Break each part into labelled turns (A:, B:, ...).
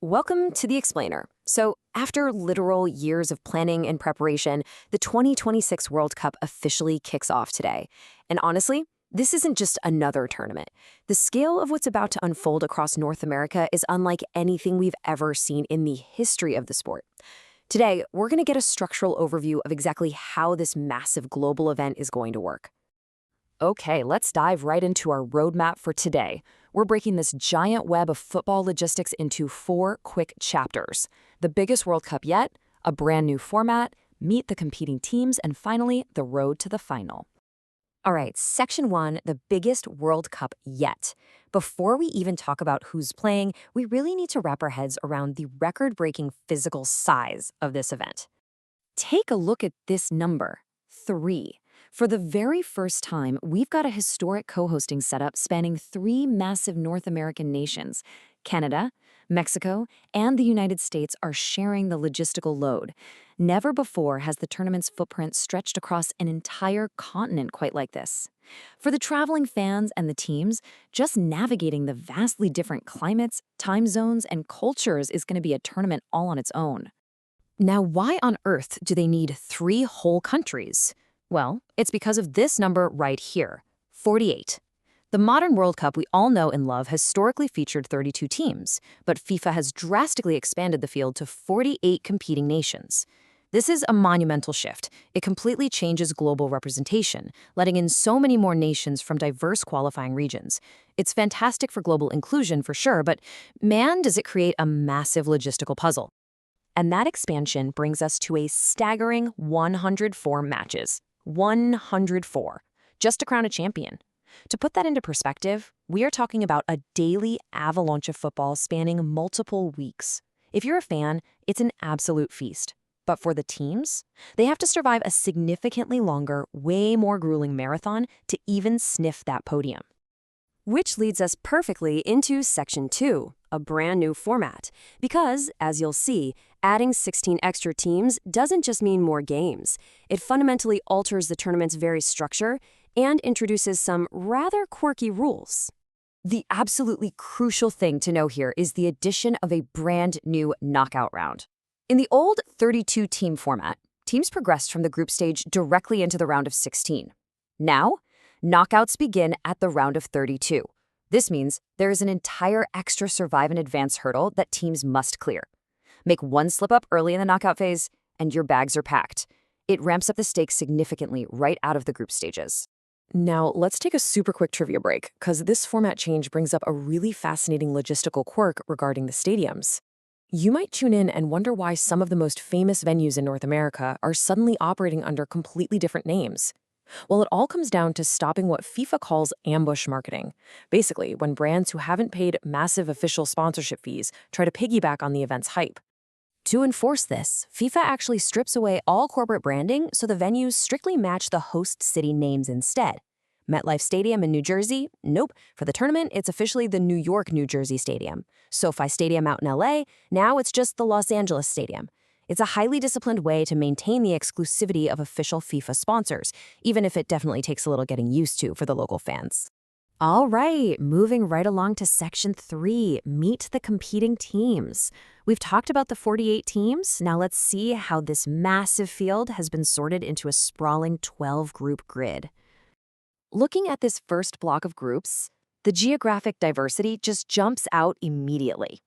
A: Welcome to The Explainer. So, after literal years of planning and preparation, the 2026 World Cup officially kicks off today. And honestly, this isn't just another tournament. The scale of what's about to unfold across North America is unlike anything we've ever seen in the history of the sport. Today, we're going to get a structural overview of exactly how this massive global event is going to work. Okay, let's dive right into our roadmap for today. We're breaking this giant web of football logistics into 4 quick chapters. The biggest World Cup yet, a brand new format, meet the competing teams, and finally, the road to the final. All right, Section 1, the biggest World Cup yet. Before we even talk about who's playing, we really need to wrap our heads around the record-breaking physical size of this event. Take a look at this number, 3. For the very first time, we've got a historic co-hosting setup spanning 3 massive North American nations. Canada, Mexico, and the United States are sharing the logistical load. Never before has the tournament's footprint stretched across an entire continent quite like this. For the traveling fans and the teams, just navigating the vastly different climates, time zones, and cultures is going to be a tournament all on its own. Now, why on earth do they need 3 whole countries? Well, it's because of this number right here, 48. The modern World Cup we all know and love historically featured 32 teams, but FIFA has drastically expanded the field to 48 competing nations. This is a monumental shift. It completely changes global representation, letting in so many more nations from diverse qualifying regions. It's fantastic for global inclusion for sure, but man, does it create a massive logistical puzzle. And that expansion brings us to a staggering 104 matches. 104, just to crown a champion. To put that into perspective, we are talking about a daily avalanche of football spanning multiple weeks. If you're a fan, it's an absolute feast. But for the teams, they have to survive a significantly longer, way more grueling marathon to even sniff that podium. Which leads us perfectly into Section 2, a brand new format. Because, as you'll see, adding 16 extra teams doesn't just mean more games. It fundamentally alters the tournament's very structure and introduces some rather quirky rules. The absolutely crucial thing to know here is the addition of a brand new knockout round. In the old 32-team format, teams progressed from the group stage directly into the round of 16. Now, knockouts begin at the round of 32. This means there is an entire extra survive and advance hurdle that teams must clear. Make one slip up early in the knockout phase, and your bags are packed. It ramps up the stakes significantly right out of the group stages. Now, let's take a super quick trivia break, because this format change brings up a really fascinating logistical quirk regarding the stadiums. You might tune in and wonder why some of the most famous venues in North America are suddenly operating under completely different names. Well, it all comes down to stopping what FIFA calls ambush marketing. Basically, when brands who haven't paid massive official sponsorship fees try to piggyback on the event's hype. To enforce this, FIFA actually strips away all corporate branding so the venues strictly match the host city names instead. MetLife Stadium in New Jersey? Nope. For the tournament, it's officially the New York, New Jersey Stadium. SoFi Stadium out in LA? Now it's just the Los Angeles Stadium. It's a highly disciplined way to maintain the exclusivity of official FIFA sponsors, even if it definitely takes a little getting used to for the local fans. All right, moving right along to Section 3, meet the competing teams. We've talked about the 48 teams. Now let's see how this massive field has been sorted into a sprawling 12-group grid. Looking at this first block of groups, the geographic diversity just jumps out immediately.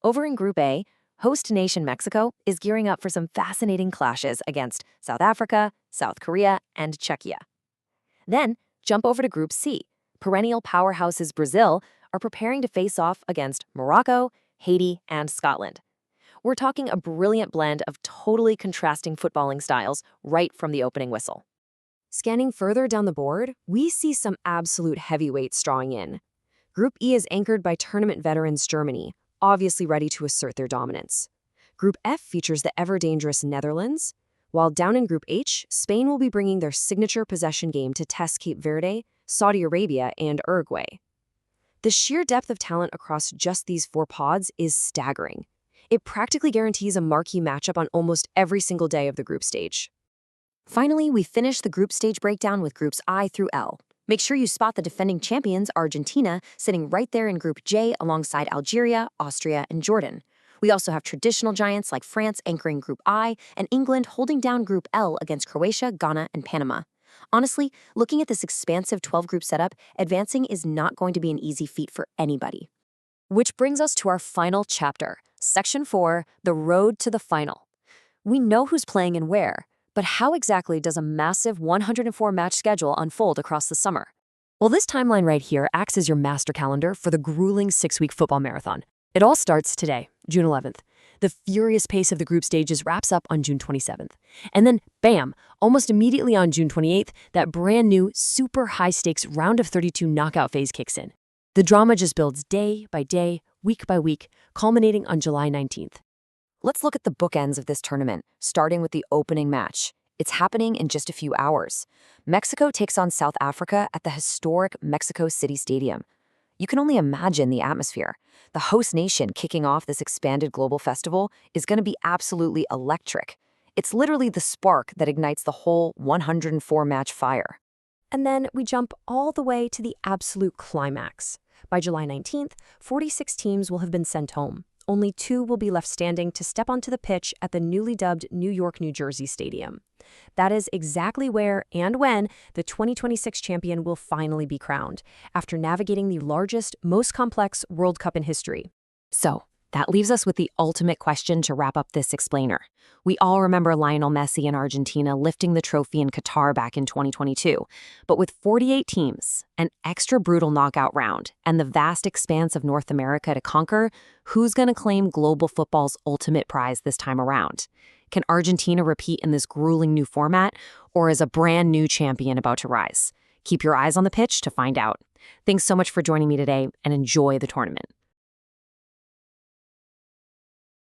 A: Over in Group A, host nation Mexico is gearing up for some fascinating clashes against South Africa, South Korea, and Czechia. Then, jump over to Group C. Perennial powerhouses Brazil are preparing to face off against Morocco, Haiti, and Scotland. We're talking a brilliant blend of totally contrasting footballing styles right from the opening whistle. Scanning further down the board, we see some absolute heavyweights drawing in. Group E is anchored by tournament veterans Germany, obviously ready to assert their dominance. Group F features the ever-dangerous Netherlands, while down in Group H, Spain will be bringing their signature possession game to test Cape Verde, Saudi Arabia, and Uruguay. The sheer depth of talent across just these 4 pods is staggering. It practically guarantees a marquee matchup on almost every single day of the group stage. Finally, we finish the group stage breakdown with Groups I through L. Make sure you spot the defending champions, Argentina, sitting right there in Group J alongside Algeria, Austria, and Jordan. We also have traditional giants like France anchoring Group I and England holding down Group L against Croatia, Ghana, and Panama. Honestly, looking at this expansive 12-group setup, advancing is not going to be an easy feat for anybody. Which brings us to our final chapter, Section 4, the road to the final. We know who's playing and where, but how exactly does a massive 104-match schedule unfold across the summer? Well, this timeline right here acts as your master calendar for the grueling 6-week football marathon. It all starts today, June 11th. The furious pace of the group stages wraps up on June 27th. And then, bam, almost immediately on June 28th, that brand new, super high-stakes round of 32 knockout phase kicks in. The drama just builds day by day, week by week, culminating on July 19th. Let's look at the bookends of this tournament, starting with the opening match. It's happening in just a few hours. Mexico takes on South Africa at the historic Mexico City Stadium. You can only imagine the atmosphere. The host nation kicking off this expanded global festival is going to be absolutely electric. It's literally the spark that ignites the whole 104-match fire. And then we jump all the way to the absolute climax. By July 19th, 46 teams will have been sent home. Only 2 will be left standing to step onto the pitch at the newly dubbed New York, New Jersey Stadium. That is exactly where and when the 2026 champion will finally be crowned, after navigating the largest, most complex World Cup in history. So, that leaves us with the ultimate question to wrap up this explainer. We all remember Lionel Messi and Argentina lifting the trophy in Qatar back in 2022. But with 48 teams, an extra brutal knockout round, and the vast expanse of North America to conquer, who's going to claim global football's ultimate prize this time around? Can Argentina repeat in this grueling new format, or is a brand new champion about to rise? Keep your eyes on the pitch to find out. Thanks so much for joining me today, and enjoy the tournament.